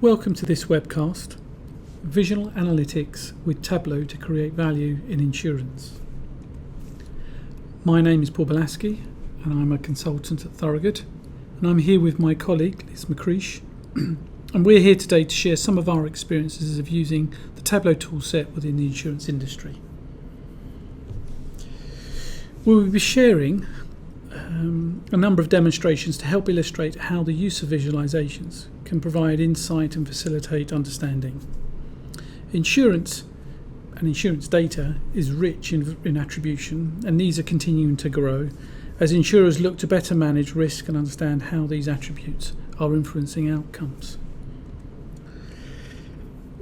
Welcome to this webcast, Visual Analytics with Tableau to create value in insurance. My name is Paul Balaski and I'm a consultant at Thorogood, and I'm here with my colleague Liz McCreesh, and we're here today to share some of our experiences of using the Tableau toolset within the insurance industry. We will be sharing a number of demonstrations to help illustrate how the use of visualizations can provide insight and facilitate understanding. Insurance and insurance data is rich in attribution, and these are continuing to grow as insurers look to better manage risk and understand how these attributes are influencing outcomes.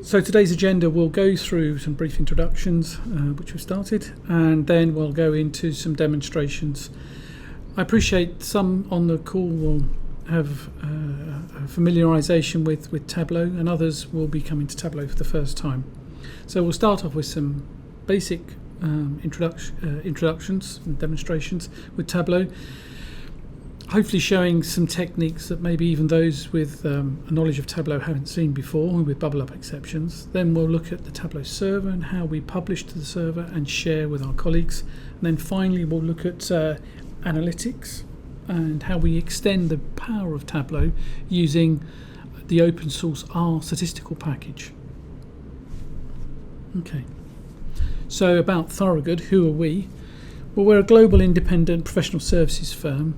So today's agenda will go through some brief introductions, which we've started, and then we'll go into some demonstrations. I appreciate some on the call will have a familiarisation with Tableau, and others will be coming to Tableau for the first time. So we'll start off with some basic introductions and demonstrations with Tableau, hopefully showing some techniques that maybe even those with a knowledge of Tableau haven't seen before, with bubble up exceptions. Then we'll look at the Tableau server and how we publish to the server and share with our colleagues. And then finally we'll look at analytics and how we extend the power of Tableau using the open source R statistical package. Okay, so about Thorogood, who are we? Well, we're a global independent professional services firm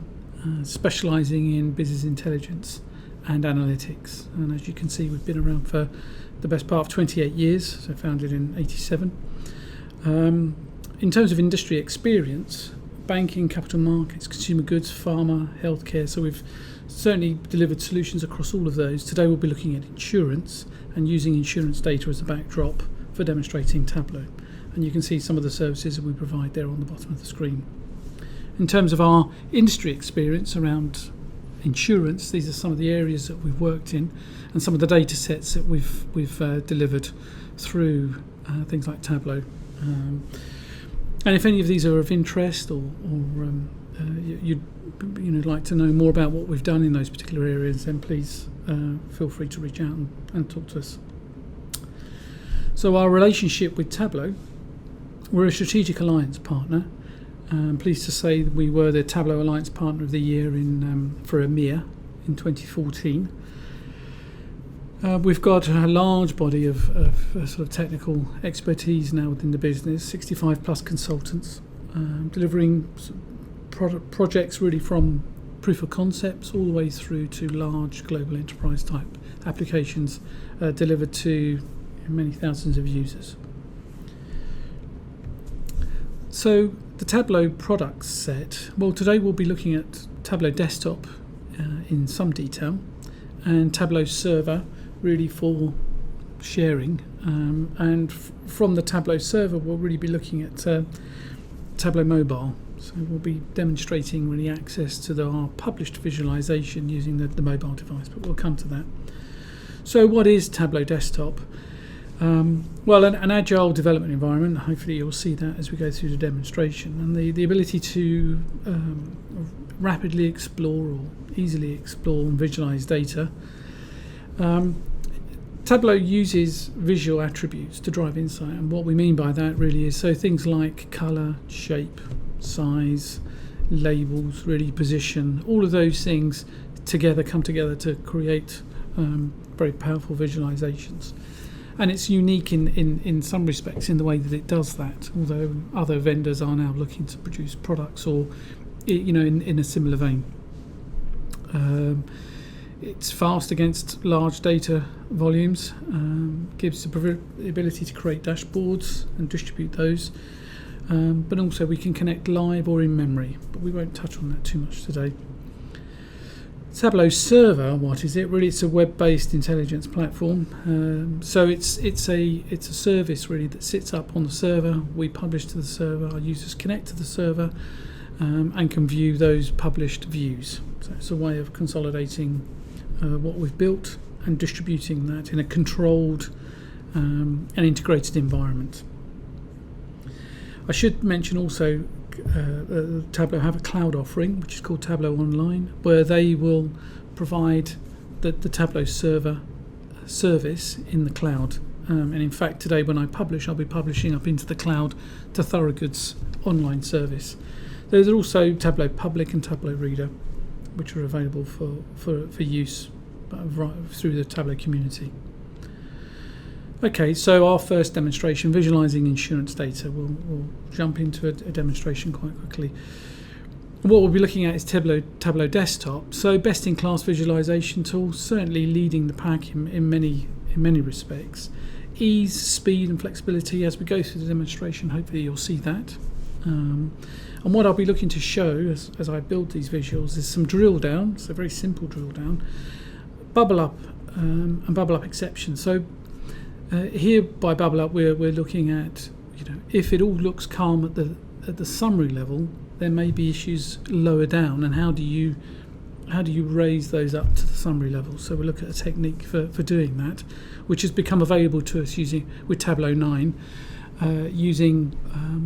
specialising in business intelligence and analytics, and as you can see we've been around for the best part of 28 years, so founded in 87. In terms of industry experience, banking, capital markets, consumer goods, pharma, healthcare, so we've certainly delivered solutions across all of those. Today we'll be looking at insurance and using insurance data as a backdrop for demonstrating Tableau, and you can see some of the services that we provide there on the bottom of the screen. In terms of our industry experience around insurance, these are some of the areas that we've worked in and some of the data sets that we've delivered through things like Tableau. And if any of these are of interest or you'd like to know more about what we've done in those particular areas, then please feel free to reach out and talk to us. So our relationship with Tableau, we're a strategic alliance partner. I'm pleased to say that we were the Tableau Alliance Partner of the Year for EMEA in 2014. We've got a large body of sort of technical expertise now within the business, 65 plus consultants, delivering projects really from proof of concepts all the way through to large global enterprise type applications delivered to many thousands of users. So the Tableau product set, well, today we'll be looking at Tableau Desktop in some detail, and Tableau Server really for sharing, and from the Tableau server we'll really be looking at Tableau Mobile. So we'll be demonstrating really access to our published visualization using the mobile device, but we'll come to that. So what is Tableau Desktop? Well, an agile development environment. Hopefully you'll see that as we go through the demonstration, and the ability to rapidly explore or easily explore and visualize data. Tableau uses visual attributes to drive insight, and what we mean by that really is so things like colour, shape, size, labels, really position, all of those things come together to create very powerful visualizations. And it's unique in some respects in the way that it does that, although other vendors are now looking to produce products or in a similar vein. It's fast against large data volumes, gives the ability to create dashboards and distribute those, but also we can connect live or in memory, but we won't touch on that too much today. Tableau Server, what is it? Really, it's a web-based intelligence platform. So it's a service really that sits up on the server. We publish to the server. Our users connect to the server and can view those published views. So it's a way of consolidating what we've built and distributing that in a controlled and integrated environment. I should mention also Tableau have a cloud offering which is called Tableau Online, where they will provide the Tableau server service in the cloud. And in fact, today when I publish, I'll be publishing up into the cloud to Thorogood's online service. There's also Tableau Public and Tableau Reader, which are available for use through the Tableau community. Okay, so our first demonstration, visualizing insurance data. We'll jump into a demonstration quite quickly. What we'll be looking at is Tableau Desktop. So best-in-class visualization tool, certainly leading the pack in many respects. Ease, speed and flexibility. As we go through the demonstration, hopefully you'll see that. And what I'll be looking to show as I build these visuals is some drill down, so very simple drill down, bubble up and bubble up exceptions. So here by bubble up we're looking at, if it all looks calm at the summary level, there may be issues lower down, and how do you raise those up to the summary level? So we'll look at a technique for doing that, which has become available to us with Tableau 9, using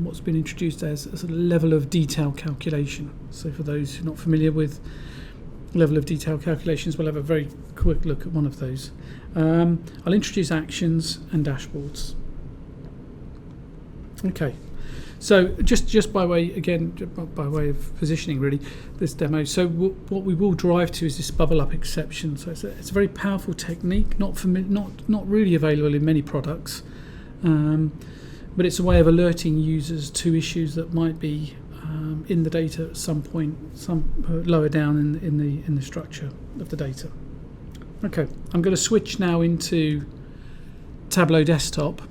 what's been introduced as a sort of level of detail calculation. So for those who are not familiar with level of detail calculations, we'll have a very quick look at one of those. I'll introduce actions and dashboards. Okay. So just by way of positioning really this demo, so what we will drive to is this bubble up exception. So it's a very powerful technique, not really available in many products, but it's a way of alerting users to issues that might be in the data at some point, lower down in the structure of the data. Okay, I'm going to switch now into Tableau Desktop.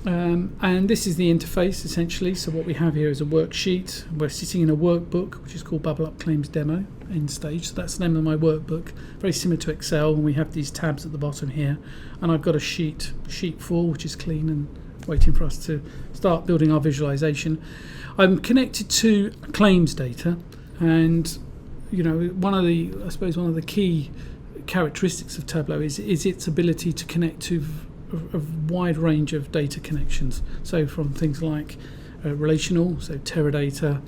And this is the interface essentially. So what we have here is a worksheet. We're sitting in a workbook which is called Bubble Up Claims Demo End Stage. So that's the name of my workbook. Very similar to Excel, and we have these tabs at the bottom here. And I've got a sheet 4, which is clean and waiting for us to start building our visualization. I'm connected to claims data, and one of the key characteristics of Tableau is its ability to connect to a wide range of data connections. So from things like relational, so Teradata,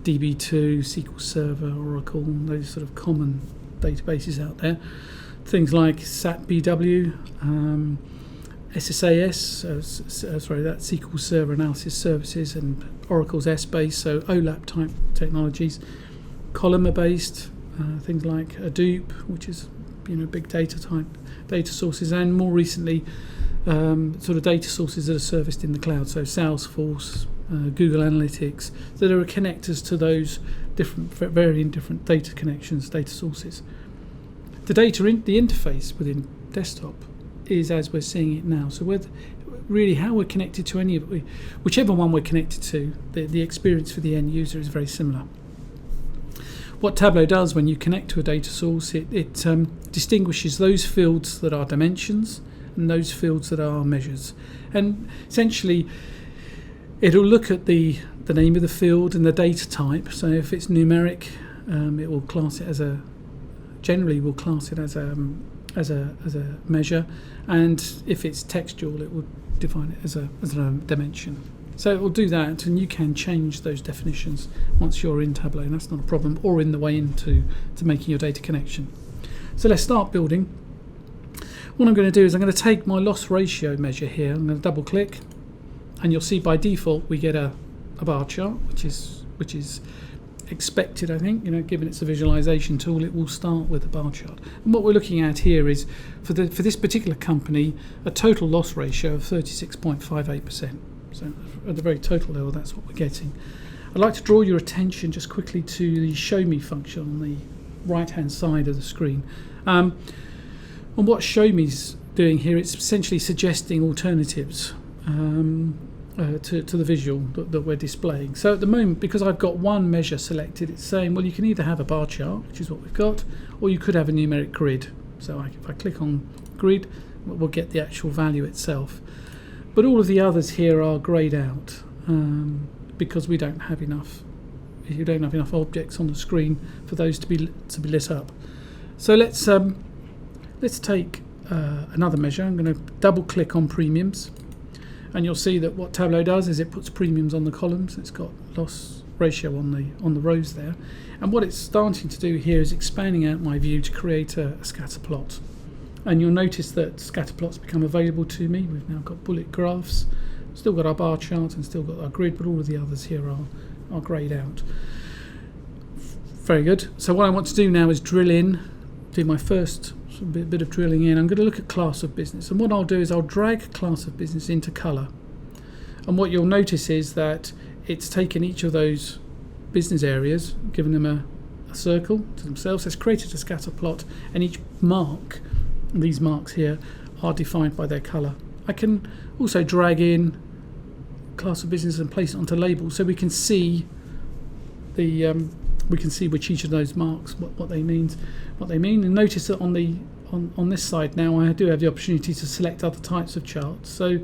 DB2, SQL Server, Oracle, those sort of common databases out there. Things like SAP BW, SSAS, that's SQL Server Analysis Services, and Oracle's S-based, so OLAP type technologies. Columnar-based, things like Hadoop, which is big data type data sources, and more recently sort of data sources that are serviced in the cloud, so Salesforce, Google Analytics, that are connectors to those varying different data connections, data sources. The interface within desktop is as we're seeing it now. So how we're connected to whichever one we're connected to, the experience for the end user is very similar. What Tableau does when you connect to a data source, it distinguishes those fields that are dimensions and those fields that are measures. And essentially, it'll look at the name of the field and the data type. So if it's numeric, it will class it as a measure, and if it's textual, it will define it as a dimension. So it will do that, and you can change those definitions once you're in Tableau, and that's not a problem, or in the way into making your data connection. So let's start building. What I'm going to do is I'm going to take my loss ratio measure here. I'm going to double click, and you'll see by default we get a bar chart, which is expected, I think. Given it's a visualization tool, it will start with a bar chart. And what we're looking at here is for this particular company, a total loss ratio of 36.58%. So at the very total level, that's what we're getting. I'd like to draw your attention just quickly to the Show Me function on the right-hand side of the screen. And what Show Me's doing here, it's essentially suggesting alternatives to the visual that we're displaying. So at the moment, because I've got one measure selected, it's saying, well, you can either have a bar chart, which is what we've got, or you could have a numeric grid. So if I click on grid, we'll get the actual value itself. But all of the others here are greyed out because we don't have enough. You don't have enough objects on the screen for those to be lit up. So let's take another measure. I'm going to double click on premiums, and you'll see that what Tableau does is it puts premiums on the columns. It's got loss ratio on the rows there, and what it's starting to do here is expanding out my view to create a scatter plot. And you'll notice that scatter plots become available to me. We've now got bullet graphs, still got our bar chart and still got our grid, but all of the others here are greyed out. Very good. So what I want to do now is drill in, do my first bit of drilling in. I'm going to look at class of business, and what I'll do is I'll drag class of business into colour. And what you'll notice is that it's taken each of those business areas, given them a circle to themselves. It's created a scatter plot, and each mark, these marks here, are defined by their colour. I can also drag in class of business and place it onto labels, so we can see which each of those marks what they mean. And notice that on this side now I do have the opportunity to select other types of charts. So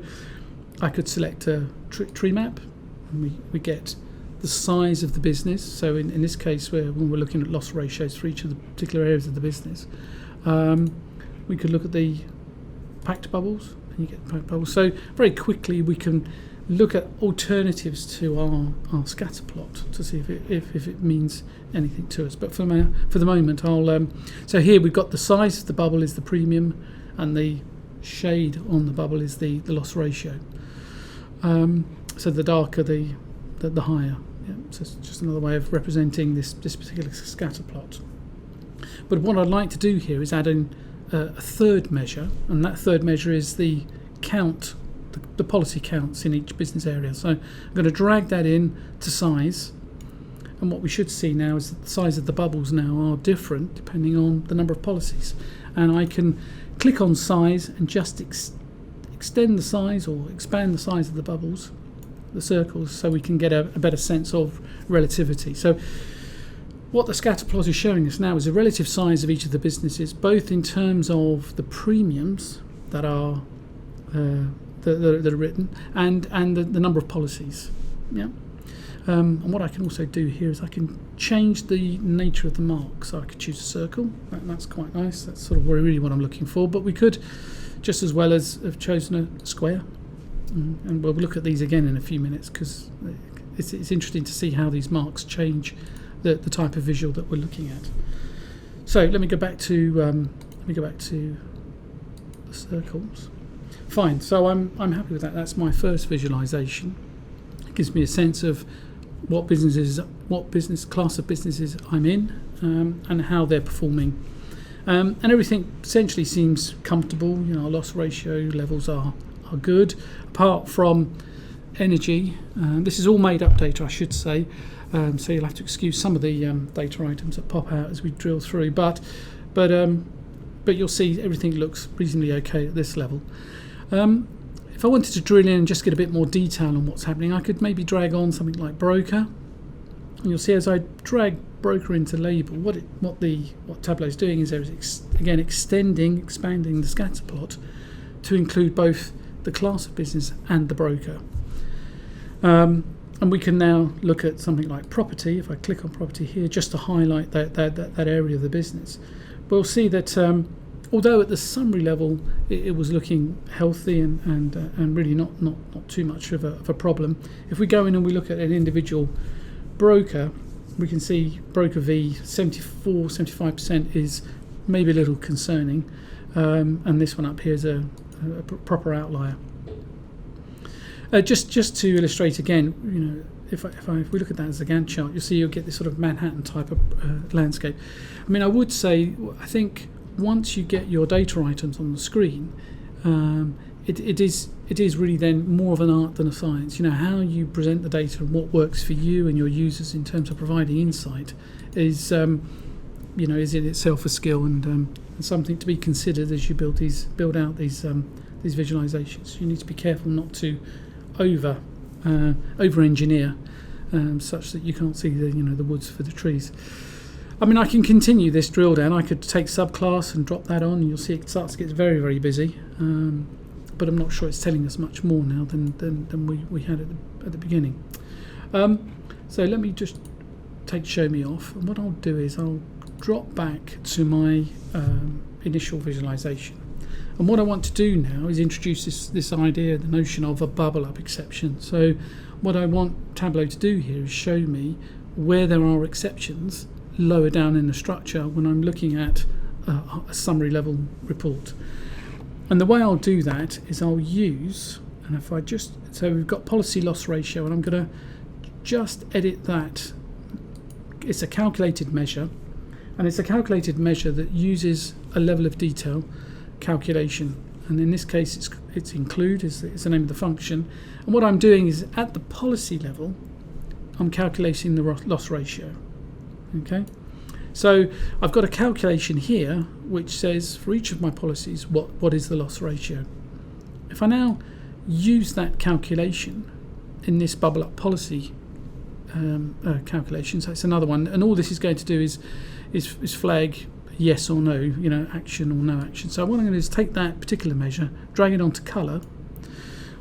I could select a tree map, and we get the size of the business. So in this case, when we're looking at loss ratios for each of the particular areas of the business, we could look at the packed bubbles, and you get the packed bubbles. So very quickly we can look at alternatives to our scatter plot to see if it means anything to us. But for the moment, I'll so here we've got the size of the bubble is the premium, and the shade on the bubble is the loss ratio. So the darker the higher. Yeah, so it's just another way of representing this particular scatter plot. But what I'd like to do here is add in a third measure, and that third measure is the count, the policy counts in each business area. So I'm going to drag that in to size, and what we should see now is that the size of the bubbles now are different depending on the number of policies. And I can click on size and just extend the size or expand the size of the bubbles, the circles, so we can get a better sense of relativity. So what the scatter plot is showing us now is the relative size of each of the businesses, both in terms of the premiums that are that are written and the number of policies. Yeah. And what I can also do here is I can change the nature of the mark. So I could choose a circle. That's quite nice. That's sort of really what I'm looking for. But we could just as well as have chosen a square. And we'll look at these again in a few minutes, because it's interesting to see how these marks change the type of visual that we're looking at. So let me go back to the circles. Fine. So I'm happy with that. That's my first visualization. It gives me a sense of what business class of businesses I'm in, and how they're performing. And everything essentially seems comfortable. Our loss ratio levels are good, apart from energy. This is all made up data, I should say, so you'll have to excuse some of the data items that pop out as we drill through, but you'll see everything looks reasonably okay at this level. If I wanted to drill in and just get a bit more detail on what's happening, I could maybe drag on something like broker, and you'll see as I drag broker into label, what Tableau is doing is again expanding the scatter plot to include both the class of business and the broker. And we can now look at something like property. If I click on property here, just to highlight that area of the business, we'll see that although at the summary level it was looking healthy and really not too much of a problem, if we go in and we look at an individual broker, we can see broker V 74-75% is maybe a little concerning, and this one up here is a proper outlier. Just to illustrate again, if we look at that as a Gantt chart, you'll get this sort of Manhattan type of landscape. I mean, I would say, I think once you get your data items on the screen, it is really then more of an art than a science. How you present the data and what works for you and your users in terms of providing insight is in itself a skill and something to be considered as you build out these visualizations. You need to be careful not to over engineer such that you can't see the woods for the trees. I mean, I can continue this drill down. I could take subclass and drop that on, and you'll see it starts to get very, very busy. But I'm not sure it's telling us much more now than we had at the beginning. So let me just take show me off, and what I'll do is I'll drop back to my initial visualization. And what I want to do now is introduce this idea, the notion of a bubble up exception. So what I want Tableau to do here is show me where there are exceptions lower down in the structure when I'm looking at a summary level report. And the way I'll do that is I'll use, and if I just, so we've got policy loss ratio, and I'm going to just edit that. It's a calculated measure, and it's a calculated measure that uses a level of detail calculation, and in this case it's include is the name of the function. And what I'm doing is at the policy level I'm calculating the loss ratio. Okay, so I've got a calculation here which says for each of my policies what is the loss ratio. If I now use that calculation in this bubble up policy calculation, so it's another one, and all this is going to do is flag yes or no, action or no action. So what I'm going to do is take that particular measure, drag it onto colour,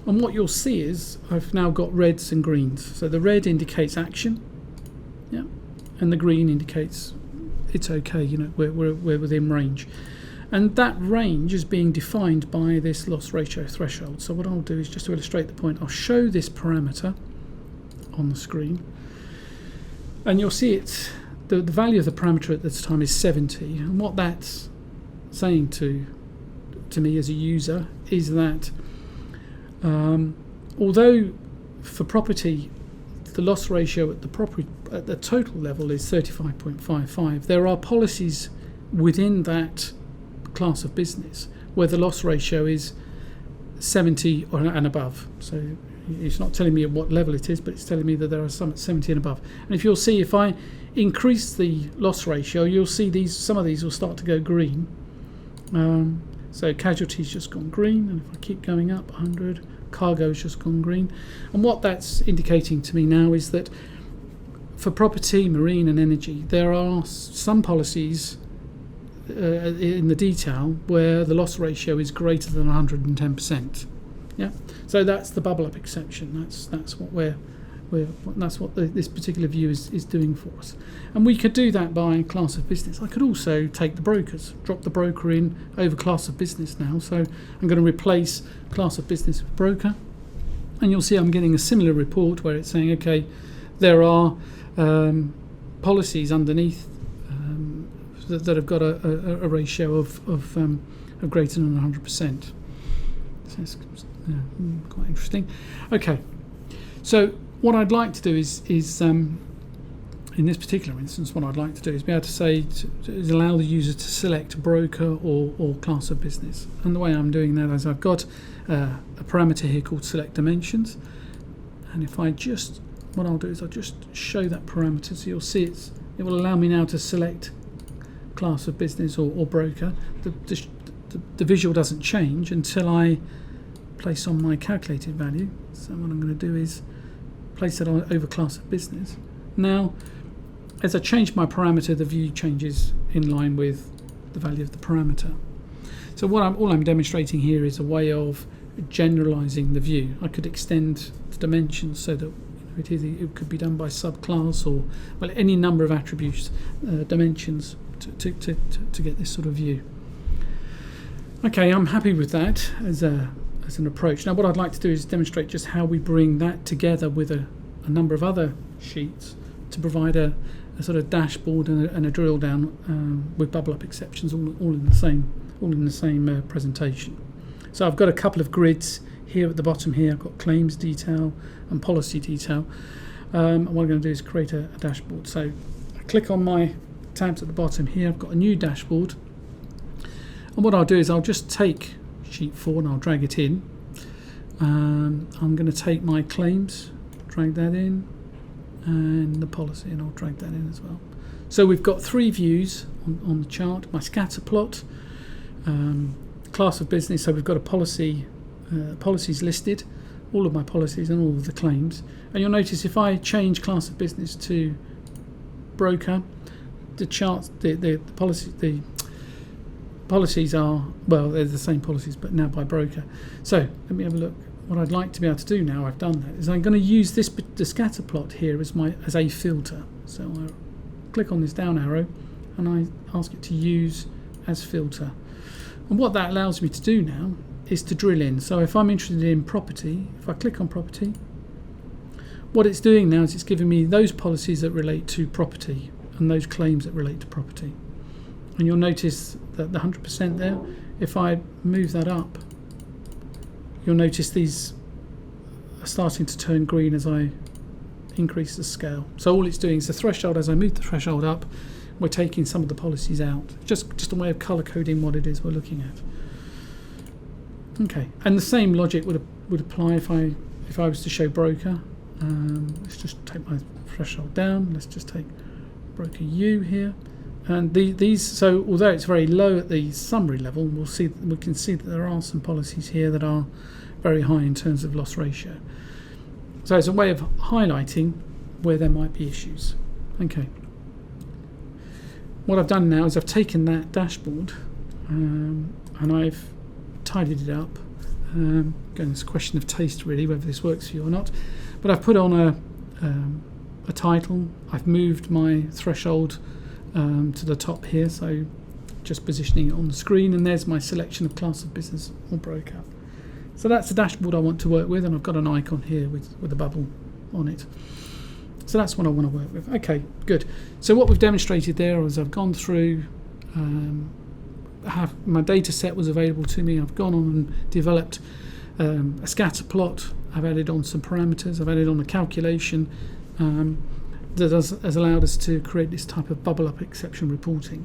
and what you'll see is I've now got reds and greens. So the red indicates action, yeah, and the green indicates it's okay, we're within range. And that range is being defined by this loss ratio threshold. So what I'll do is, just to illustrate the point, I'll show this parameter on the screen, and you'll see it's the value of the parameter at this time is 70, and what that's saying to me as a user is that although for property the loss ratio at the total level is 35.55, there are policies within that class of business where the loss ratio is 70 and above. So it's not telling me at what level it is, but it's telling me that there are some at 70 and above. And if you'll see, if I increase the loss ratio, you'll see some of these will start to go green. So casualty's just gone green, and if I keep going up, 100, cargo's just gone green. And what that's indicating to me now is that for property, marine and energy, there are some policies in the detail where the loss ratio is greater than 110%. Yeah, so that's the bubble up exception. That's what this particular view is doing for us. And we could do that by class of business. I could also take the brokers, drop the broker in over class of business now. So I'm going to replace class of business with broker, and you'll see I'm getting a similar report where it's saying, okay, there are policies underneath that have got a ratio of greater than 100%. So it's quite interesting. Okay, so what I'd like to do is in this particular instance, what I'd like to do is be able to say is allow the user to select broker or class of business. And the way I'm doing that is I've got a parameter here called select dimensions, and if I just, what I'll do is I'll just show that parameter, so you'll see it will allow me now to select class of business or broker. The visual doesn't change until I place on my calculated value. So what I'm going to do is place it on over class of business. Now, as I change my parameter, the view changes in line with the value of the parameter. So all I'm demonstrating here is a way of generalizing the view. I could extend the dimensions so that it could be done by subclass or any number of attributes, dimensions to get this sort of view. Okay, I'm happy with that as an approach. Now what I'd like to do is demonstrate just how we bring that together with a number of other sheets to provide a sort of dashboard and a drill down with bubble up exceptions all in the same presentation. So I've got a couple of grids here at the bottom here. I've got claims detail and policy detail. And what I'm going to do is create a dashboard. So I click on my tabs at the bottom here. I've got a new dashboard, and what I'll do is I'll just take sheet 4 and I'll drag it in. I'm going to take my claims, drag that in, and the policy, and I'll drag that in as well. So we've got 3 views on the chart. My scatter plot, class of business, so we've got a policies listed, all of my policies and all of the claims. And you'll notice if I change class of business to broker, the charts, the policies are, they're the same policies but now by broker. So let me have a look. What I'd like to be able to do now, I've done that, is I'm going to use the scatter plot here as a filter. So I click on this down arrow and I ask it to use as filter. And what that allows me to do now is to drill in. So if I'm interested in property, if I click on property, what it's doing now is it's giving me those policies that relate to property and those claims that relate to property. And you'll notice that the 100% there, if I move that up, you'll notice these are starting to turn green as I increase the scale. So all it's doing is the threshold, as I move the threshold up, we're taking some of the policies out. Just a way of colour coding what it is we're looking at. Okay, and the same logic would apply if I was to show broker. Let's just take my threshold down. Let's just take broker U here, and these. So although it's very low at the summary level, we can see that there are some policies here that are very high in terms of loss ratio. So it's a way of highlighting where there might be issues. Okay. What I've done now is I've taken that dashboard and I've tidied it up. Again, it's a question of taste really, whether this works for you or not. But I've put on a title. I've moved my threshold to the top here, so just positioning it on the screen, and there's my selection of class of business or broker. So that's the dashboard I want to work with, and I've got an icon here with a bubble on it. So that's what I want to work with. Okay, good. So what we've demonstrated there is I've gone through, my data set was available to me. I've gone on and developed a scatter plot. I've added on some parameters. I've added on a calculation that has allowed us to create this type of bubble up exception reporting.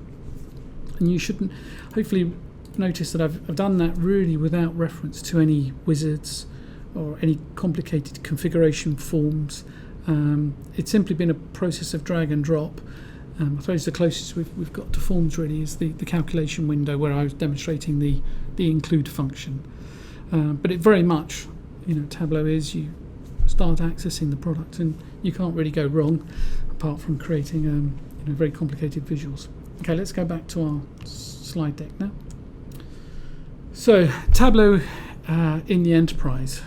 And you shouldn't hopefully notice that I've done that really without reference to any wizards or any complicated configuration forms. It's simply been a process of drag and drop. I suppose the closest we've got to forms really is the calculation window where I was demonstrating the include function. But it very much, Tableau is you start accessing the product and you can't really go wrong apart from creating very complicated visuals. Okay, let's go back to our slide deck now. So Tableau in the enterprise.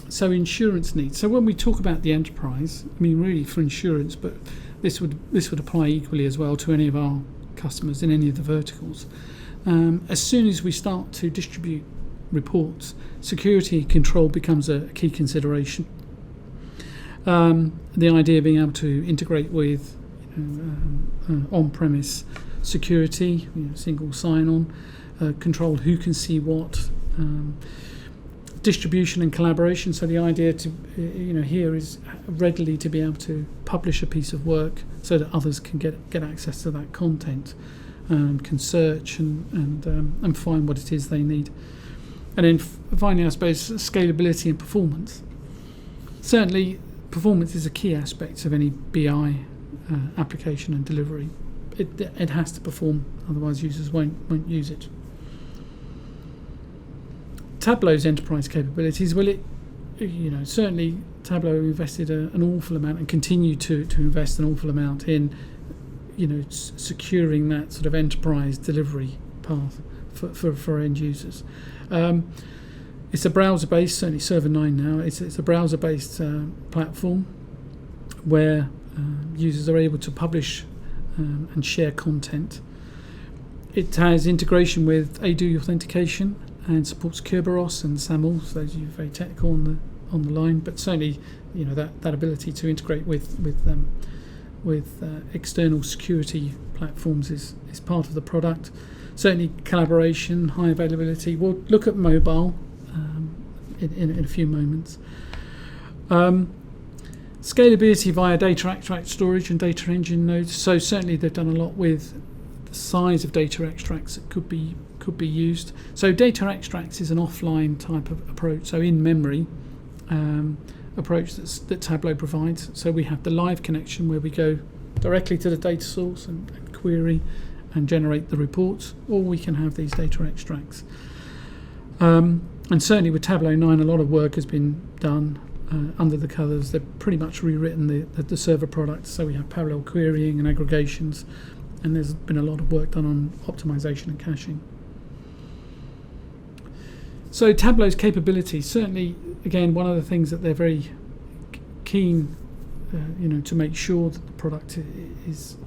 So insurance needs. So when we talk about the enterprise, I mean really for insurance, but this would apply equally as well to any of our customers in any of the verticals. As soon as we start to distribute reports, security control becomes a key consideration. The idea of being able to integrate with on-premise security, single sign-on, control who can see what. Distribution and collaboration. So the idea to here is readily to be able to publish a piece of work so that others can get access to that content, can search and find what it is they need. And then finally, I suppose, scalability and performance. Certainly, performance is a key aspect of any BI application and delivery. It has to perform, otherwise users won't use it. Tableau's enterprise capabilities, well, certainly Tableau invested an awful amount and continue to invest an awful amount in, securing that sort of enterprise delivery path for end users. It's a browser-based, certainly Server 9 now. It's a browser-based platform where users are able to publish and share content. It has integration with ADO authentication and supports Kerberos and SAML, so those of you very technical on the line, but certainly that ability to integrate with external security platforms is part of the product. Certainly collaboration, high availability. We'll look at mobile in a few moments. Scalability via data extract storage and data engine nodes. So certainly they've done a lot with the size of data extracts that could be used. So data extracts is an offline type of approach, so in memory approach that Tableau provides. So we have the live connection where we go directly to the data source and query and generate the reports, or we can have these data extracts. And certainly with Tableau 9 a lot of work has been done under the covers. They've pretty much rewritten the server product, so we have parallel querying and aggregations, and there's been a lot of work done on optimization and caching. So Tableau's capability, certainly, again, one of the things that they're very keen, to make sure that the product is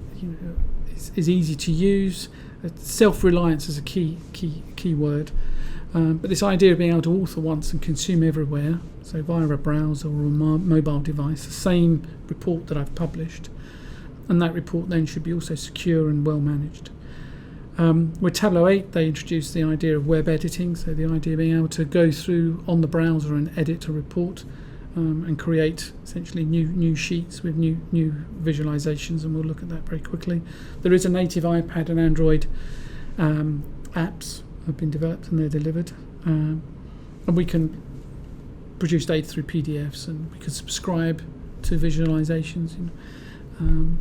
easy to use. Self-reliance is a key word. But this idea of being able to author once and consume everywhere, so via a browser or a mobile device, the same report that I've published, and that report then should be also secure and well managed. With Tableau 8, they introduced the idea of web editing, so the idea of being able to go through on the browser and edit a report and create essentially new sheets with new visualizations, and we'll look at that very quickly. There is a native iPad and Android apps have been developed and they're delivered, and we can produce data through PDFs, and we can subscribe to visualizations, and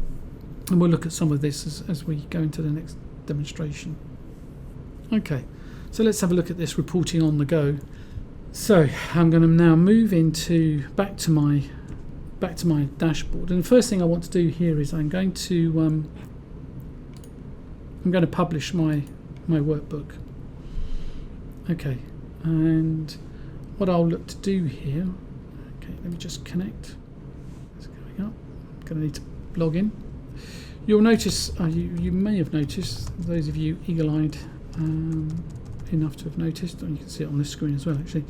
we'll look at some of this as we go into the next demonstration. Okay, so let's have a look at this reporting on the go. So I'm going to now move back to my dashboard, and the first thing I want to do here is I'm going to publish my workbook. Okay, and what I'll look to do here, okay, let me just connect. It's going up. I'm going to need to log in. You'll notice, you may have noticed, those of you eagle-eyed enough to have noticed, and you can see it on this screen as well actually,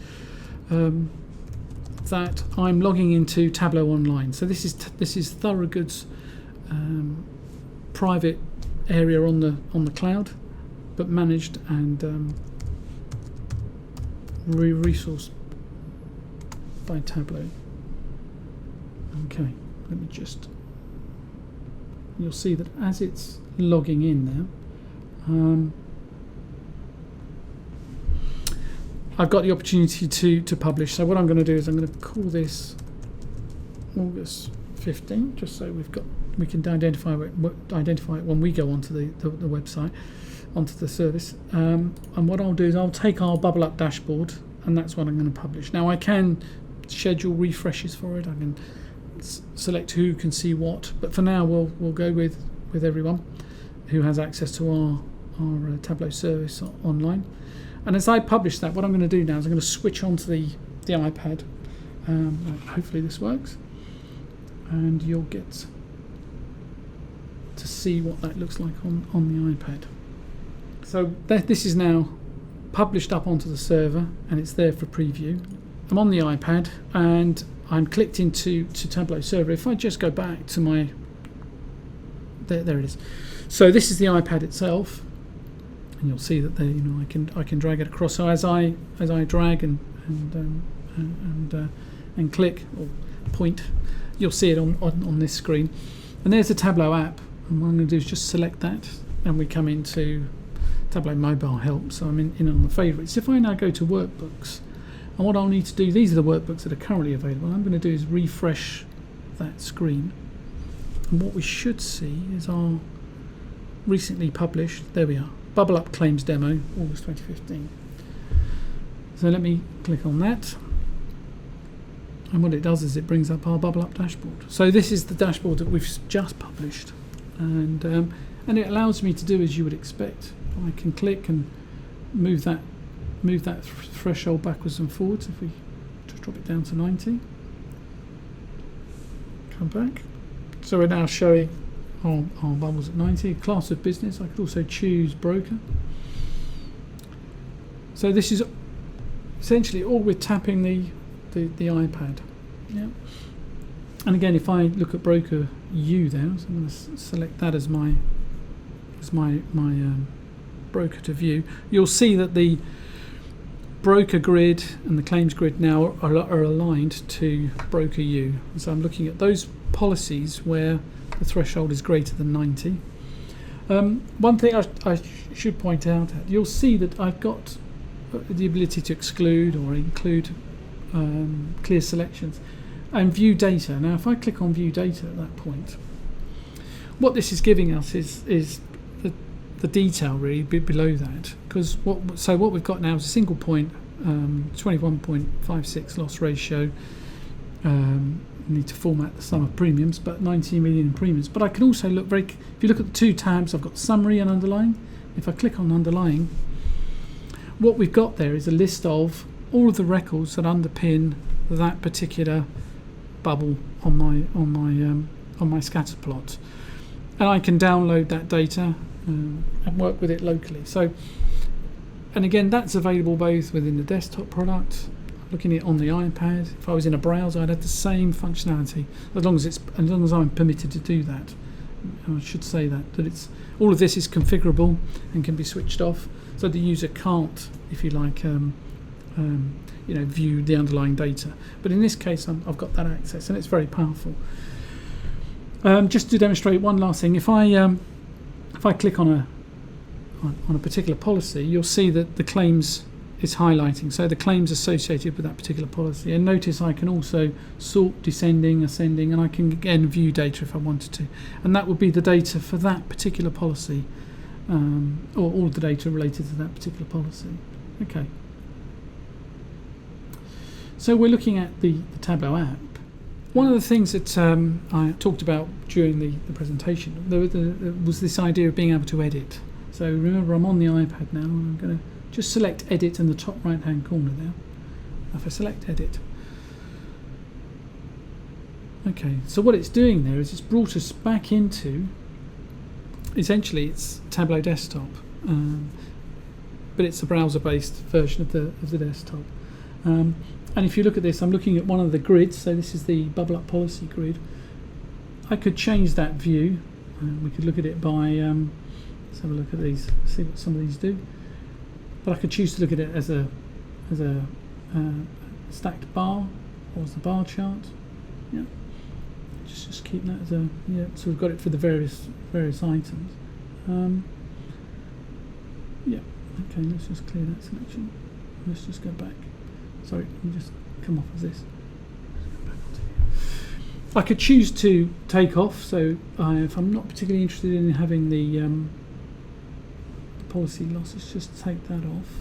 that I'm logging into Tableau Online. So this is Thorogood's private area on the cloud, but managed and resourced by Tableau. Okay, let me just. You'll see that as it's logging in now, I've got the opportunity to publish. So what I'm going to do is I'm going to call this August 15, just so we can identify it when we go onto the website, onto the service. And what I'll do is I'll take our Bubble Up dashboard, and that's what I'm going to publish. Now I can schedule refreshes for it. I can select who can see what, but for now we'll go with everyone who has access to our Tableau service online. And as I publish that, what I'm going to do now is I'm going to switch onto the iPad. Hopefully this works, and you'll get to see what that looks like on the iPad. So this is now published up onto the server, and it's there for preview. I'm on the iPad and I'm clicked into Tableau server. If I just go back to my there it is. So this is the iPad itself, and you'll see that there, I can drag it across. So as I drag and click or point, you'll see it on this screen. And there's the Tableau app. And what I'm going to do is just select that, and we come into Tableau Mobile Help. So I'm in on the favourites. If I now go to Workbooks, and what I'll need to do, these are the workbooks that are currently available. What I'm going to do is refresh that screen. And what we should see is our recently published, there we are, Bubble Up Claims Demo, August 2015. So let me click on that. And what it does is it brings up our Bubble Up dashboard. So this is the dashboard that we've just published. And it allows me to do as you would expect. I can click and move that threshold backwards and forwards. If we just drop it down to 90, come back. So we're now showing our bubbles at 90. Class of business. I could also choose broker. So this is essentially all with tapping the iPad. Yeah. And again, if I look at broker U there, so I'm going to select that as my broker to view. You'll see that the broker grid and the claims grid now are aligned to broker U. So I'm looking at those policies where the threshold is greater than 90. One thing I should point out, you'll see that I've got the ability to exclude or include clear selections and view data. Now if I click on view data at that point, what this is giving us is the detail really below that, because what we've got now is a single point, 21.56 loss ratio. Need to format the sum of premiums, but 19 million in premiums. But I can also look if you look at the two tabs, I've got summary and underlying. If I click on underlying, what we've got there is a list of all of the records that underpin that particular bubble on my scatter plot, and I can download that data and work with it locally. So, and again, that's available both within the desktop product. Looking at it on the iPad, if I was in a browser, I'd have the same functionality as long as I'm permitted to do that. And I should say that it's All of this is configurable and can be switched off, so the user can't, if you like, view the underlying data. But in this case, I've got that access, and it's very powerful. Just to demonstrate one last thing, if I click on a particular policy, you'll see that the claims is highlighting, so the claims associated with that particular policy. And notice I can also sort descending, ascending, and I can again view data if I wanted to, and that would be the data for that particular policy, or all the data related to that particular policy. Okay. So we're looking at the Tableau app. One of the things that I talked about during the presentation, there was this idea of being able to edit. So remember, I'm on the iPad now, and I'm going to just select edit in the top right hand corner there. If I select edit, okay, so what it's doing there is it's brought us back into, essentially it's Tableau desktop, but it's a browser based version of the desktop. And if you look at this, I'm looking at one of the grids, so this is the bubble up policy grid. I could change that view. We could look at it by, let's have a look at these, see what some of these do. But I could choose to look at it as a stacked bar, or as a bar chart. Yeah, just keep that as a, yeah. So we've got it for the various items. Yeah. Okay. Let's just clear that selection. Let's just go back. Sorry, let me just come off of this. I could choose to take off. So if I'm not particularly interested in having the policy loss, let's just take that off.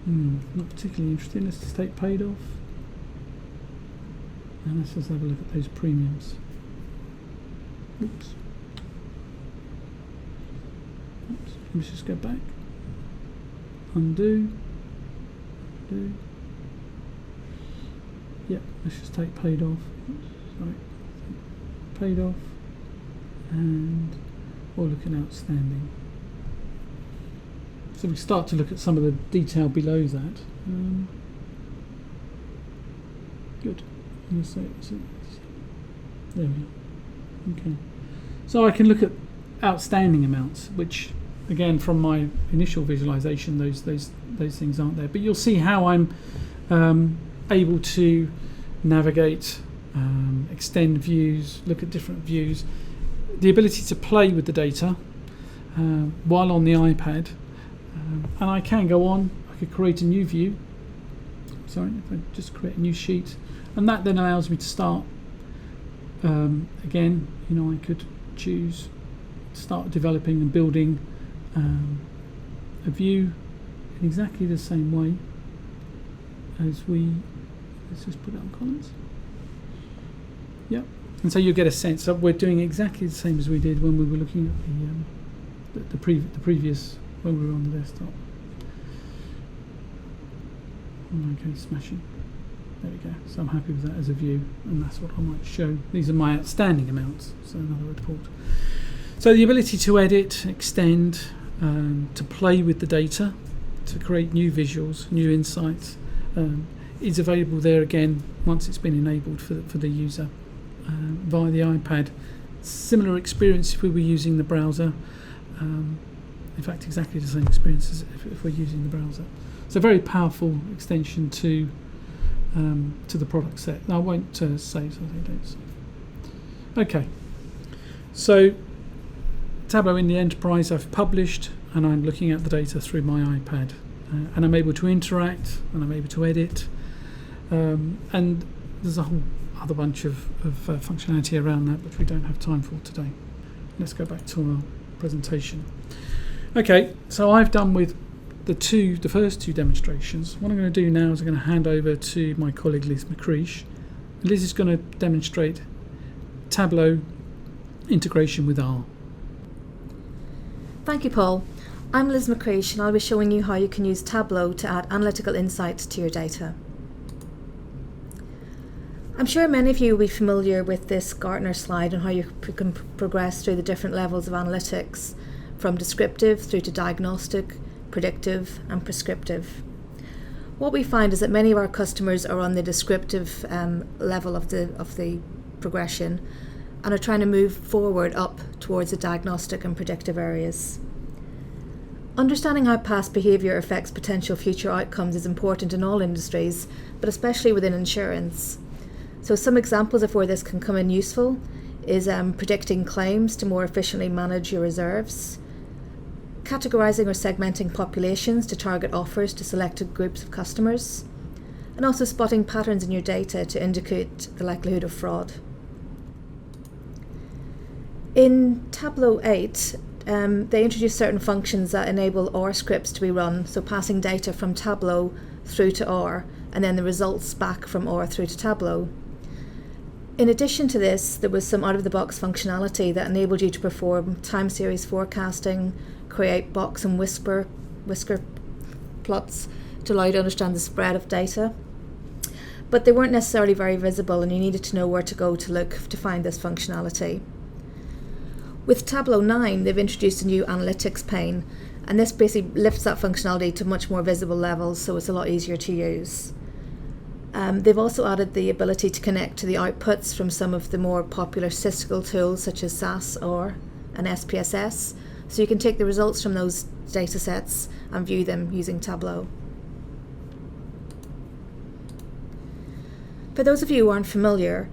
Not particularly interested. Let's just take paid off, and let's just have a look at those premiums. Oops. Let's just go back. Undo. Yep. Let's just take paid off. Sorry. Paid off, and we're looking outstanding. So we start to look at some of the detail below that. Good. There we go. Okay. So I can look at outstanding amounts, which, again, from my initial visualization, those things aren't there. But you'll see how I'm able to navigate, extend views, look at different views, the ability to play with the data while on the iPad. And I can go on, I could create a new view. Sorry, if I just create a new sheet, and that then allows me to start again, I could choose to start developing and building a view in exactly the same way as let's just put it on columns. Yep. And so you get a sense that we're doing exactly the same as we did when we were looking at the previous, when we were on the desktop. Okay, smashing. There we go. So I'm happy with that as a view, and that's what I might show. These are my outstanding amounts, so another report. So the ability to edit, extend, to play with the data, to create new visuals, new insights, is available there again once it's been enabled for the user via the iPad. Similar experience if we were using the browser. In fact, exactly the same experience as if we're using the browser. It's a very powerful extension to the product set. Now, I won't save, so they don't save. Okay, so Tableau in the enterprise I've published, and I'm looking at the data through my iPad, and I'm able to interact, and I'm able to edit, and there's a whole other bunch of functionality around that which we don't have time for today. Let's go back to our presentation. Okay, so I've done with the first two demonstrations. What I'm going to do now is I'm going to hand over to my colleague Liz McCreesh. Liz is going to demonstrate Tableau integration with R. Thank you, Paul. I'm Liz McCreesh, and I'll be showing you how you can use Tableau to add analytical insights to your data. I'm sure many of you will be familiar with this Gartner slide and how you can progress through the different levels of analytics, from descriptive through to diagnostic, predictive and prescriptive. What we find is that many of our customers are on the descriptive level of the progression, and are trying to move forward up towards the diagnostic and predictive areas. Understanding how past behaviour affects potential future outcomes is important in all industries, but especially within insurance. So some examples of where this can come in useful is predicting claims to more efficiently manage your reserves, categorising or segmenting populations to target offers to selected groups of customers, and also spotting patterns in your data to indicate the likelihood of fraud. In Tableau 8, they introduced certain functions that enable OR scripts to be run, so passing data from Tableau through to OR, and then the results back from OR through to Tableau. In addition to this, there was some out-of-the-box functionality that enabled you to perform time series forecasting, create box and whisker plots to allow you to understand the spread of data. But they weren't necessarily very visible, and you needed to know where to go to look to find this functionality. With Tableau 9, they've introduced a new analytics pane, and this basically lifts that functionality to much more visible levels, so it's a lot easier to use. They've also added the ability to connect to the outputs from some of the more popular statistical tools such as SAS or and SPSS, so you can take the results from those data sets and view them using Tableau. For those of you who aren't familiar,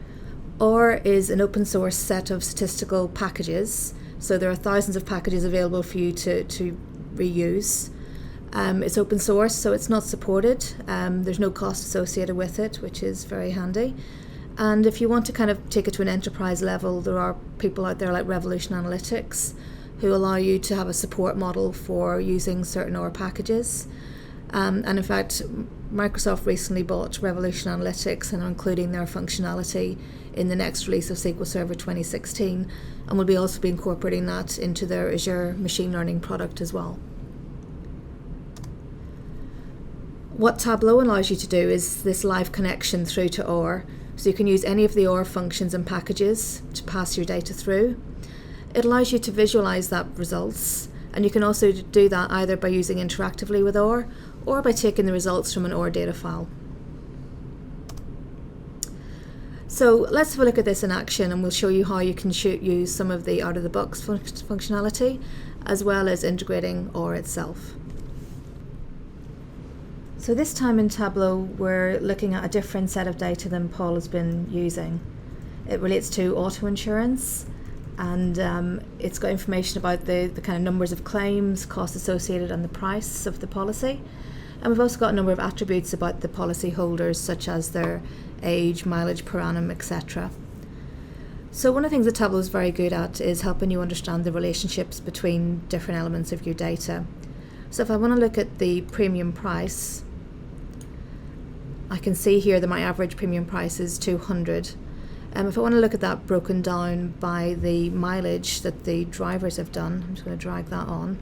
OR is an open source set of statistical packages, so there are thousands of packages available for you to reuse. It's open source, so it's not supported. There's no cost associated with it, which is very handy. And if you want to kind of take it to an enterprise level, there are people out there like Revolution Analytics who allow you to have a support model for using certain OR packages. And in fact, Microsoft recently bought Revolution Analytics and are including their functionality in the next release of SQL Server 2016, and will be also be incorporating that into their Azure machine learning product as well. What Tableau allows you to do is this live connection through to OR, so you can use any of the OR functions and packages to pass your data through. It allows you to visualize that results, and you can also do that either by using interactively with OR or by taking the results from an OR data file. So let's have a look at this in action, and we'll show you how you can use some of the out-of-the-box functionality as well as integrating OR itself. So this time in Tableau, we're looking at a different set of data than Paul has been using. It relates to auto insurance, and it's got information about the kind of numbers of claims, costs associated, and the price of the policy. And we've also got a number of attributes about the policy holders, such as their age, mileage per annum, etc. So one of the things that Tableau is very good at is helping you understand the relationships between different elements of your data. So if I want to look at the premium price, I can see here that my average premium price is 200. If I want to look at that broken down by the mileage that the drivers have done, I'm just going to drag that on.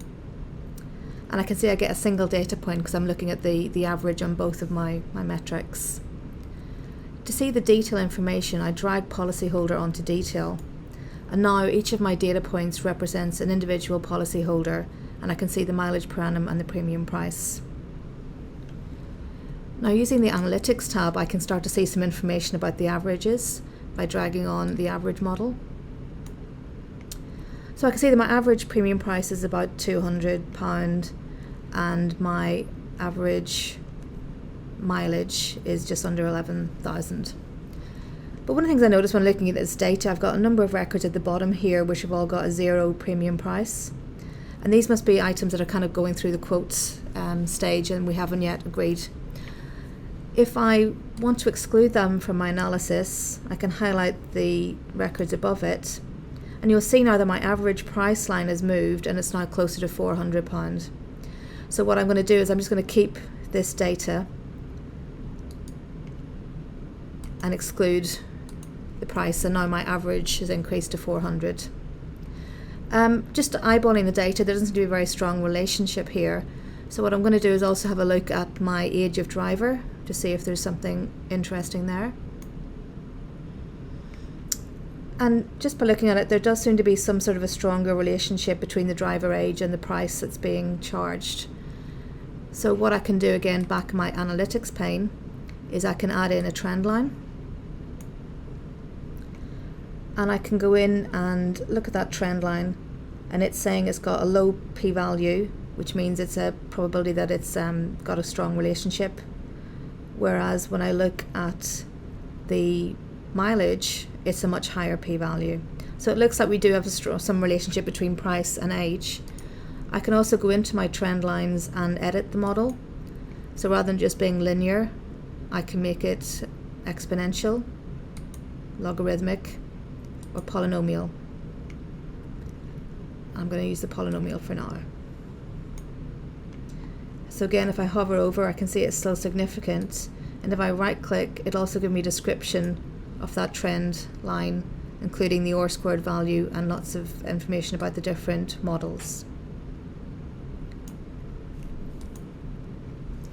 And I can see I get a single data point because I'm looking at the average on both of my metrics. To see the detail information, I drag policyholder onto detail. And now each of my data points represents an individual policyholder, and I can see the mileage per annum and the premium price. Now using the Analytics tab, I can start to see some information about the averages by dragging on the average model. So I can see that my average premium price is about £200 and my average mileage is just under 11,000. But one of the things I noticed when looking at this data, I've got a number of records at the bottom here which have all got a 0 premium price. And these must be items that are kind of going through the quotes stage and we haven't yet agreed. If I want to exclude them from my analysis, I can highlight the records above it, and you'll see now that my average price line has moved and it's now closer to £400. So what I'm going to do is I'm just going to keep this data and exclude the price, and now my average has increased to 400. Just eyeballing the data, there doesn't seem to be a very strong relationship here. So what I'm going to do is also have a look at my age of driver to see if there's something interesting there. And just by looking at it, there does seem to be some sort of a stronger relationship between the driver age and the price that's being charged. So what I can do again back in my analytics pane is I can add in a trend line. and I can go in and look at that trend line, and it's saying it's got a low p-value, which means it's a probability that it's got a strong relationship, whereas when I look at the mileage, it's a much higher p-value. So it looks like we do have some relationship between price and age. I can also go into my trend lines and edit the model. So rather than just being linear, I can make it exponential, logarithmic, or polynomial. I'm going to use the polynomial for now. So again, if I hover over, I can see it's still significant. And if I right click, it'll also give me a description of that trend line, including the R-squared value and lots of information about the different models.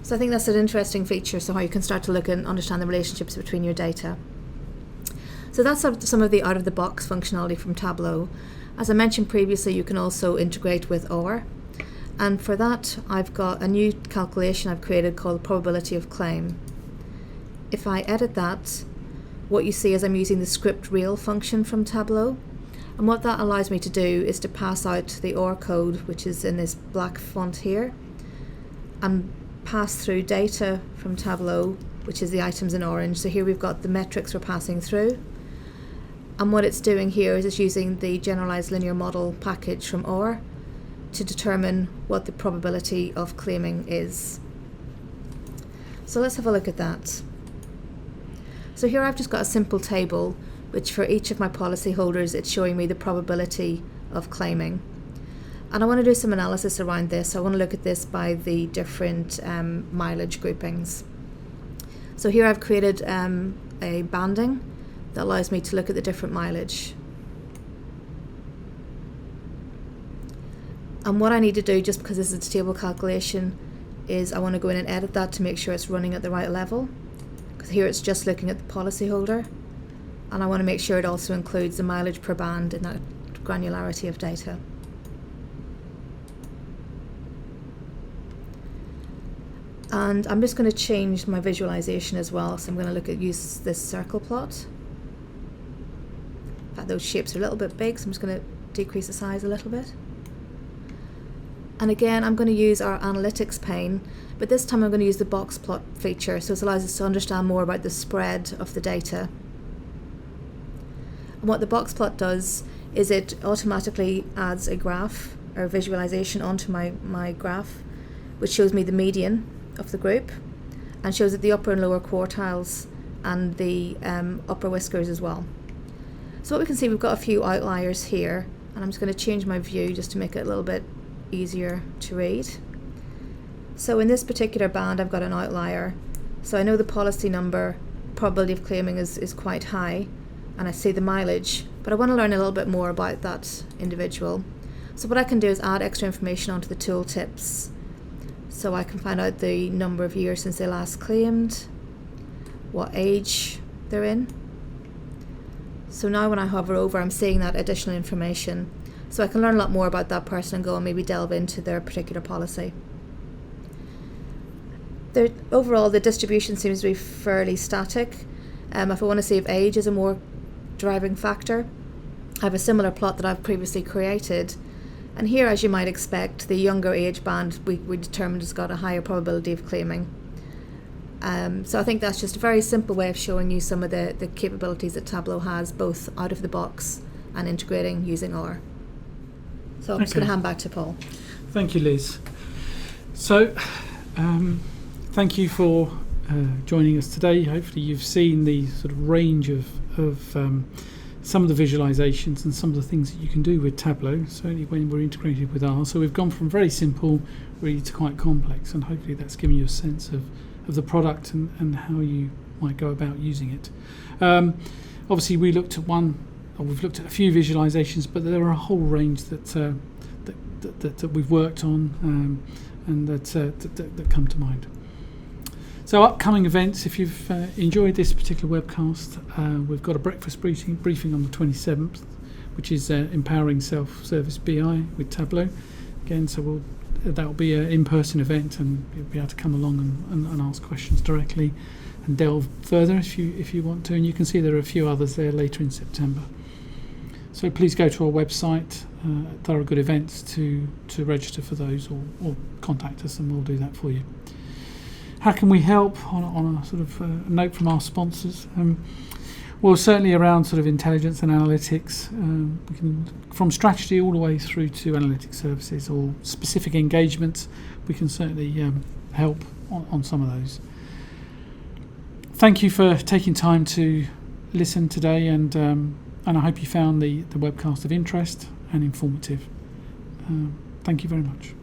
So I think that's an interesting feature, so how you can start to look and understand the relationships between your data. So that's some of the out-of-the-box functionality from Tableau. As I mentioned previously, you can also integrate with R. And for that, I've got a new calculation I've created called probability of claim. If I edit that, what you see is I'm using the script real function from Tableau. And what that allows me to do is to pass out the OR code, which is in this black font here, and pass through data from Tableau, which is the items in orange. So here we've got the metrics we're passing through. And what it's doing here is it's using the generalized linear model package from OR to determine what the probability of claiming is. So let's have a look at that. So here I've just got a simple table, which for each of my policyholders, it's showing me the probability of claiming. And I want to do some analysis around this. I want to look at this by the different mileage groupings. So here I've created a banding that allows me to look at the different mileage. And what I need to do, just because this is a table calculation, is I want to go in and edit that to make sure it's running at the right level. Because here it's just looking at the policyholder. And I want to make sure it also includes the mileage per band in that granularity of data. And I'm just going to change my visualization as well. So I'm going to use this circle plot. In fact, those shapes are a little bit big, so I'm just going to decrease the size a little bit. And again, I'm going to use our analytics pane, but this time I'm going to use the box plot feature, so it allows us to understand more about the spread of the data. And what the box plot does is it automatically adds a graph or visualization onto my graph, which shows me the median of the group and shows it the upper and lower quartiles and the upper whiskers as well. So what we can see, we've got a few outliers here, and I'm just going to change my view just to make it a little bit easier to read. So in this particular band I've got an outlier, so I know the policy number probability of claiming is quite high, and I see the mileage, but I want to learn a little bit more about that individual. So what I can do is add extra information onto the tooltips, so I can find out the number of years since they last claimed, what age they're in. So now when I hover over, I'm seeing that additional information, so I can learn a lot more about that person and go and maybe delve into their particular policy. Overall, the distribution seems to be fairly static. If I want to see if age is a more driving factor, I have a similar plot that I've previously created. And here, as you might expect, the younger age band we determined has got a higher probability of claiming. So I think that's just a very simple way of showing you some of the capabilities that Tableau has, both out of the box and integrating using R. So I'm just going to hand back to Paul. Thank you, Liz. So thank you for joining us today. Hopefully you've seen the sort of range of some of the visualizations and some of the things that you can do with Tableau, certainly when we're integrated with R. So we've gone from very simple really to quite complex, and hopefully that's given you a sense of the product and how you might go about using it. Obviously we've looked at a few visualizations, but there are a whole range that we've worked on and that come to mind. So upcoming events, if you've enjoyed this particular webcast, we've got a breakfast briefing on the 27th, which is Empowering Self-Service BI with Tableau. Again, so that'll be an in-person event, and you'll be able to come along and ask questions directly and delve further if you want to. And you can see there are a few others there later in September. So please go to our website, Thorogood Events, to register for those, or contact us and we'll do that for you. How can we help? On a sort of note from our sponsors, well, certainly around sort of intelligence and analytics, we can, from strategy all the way through to analytic services or specific engagements, we can certainly help on some of those. Thank you for taking time to listen today, and I hope you found the webcast of interest and informative. Thank you very much.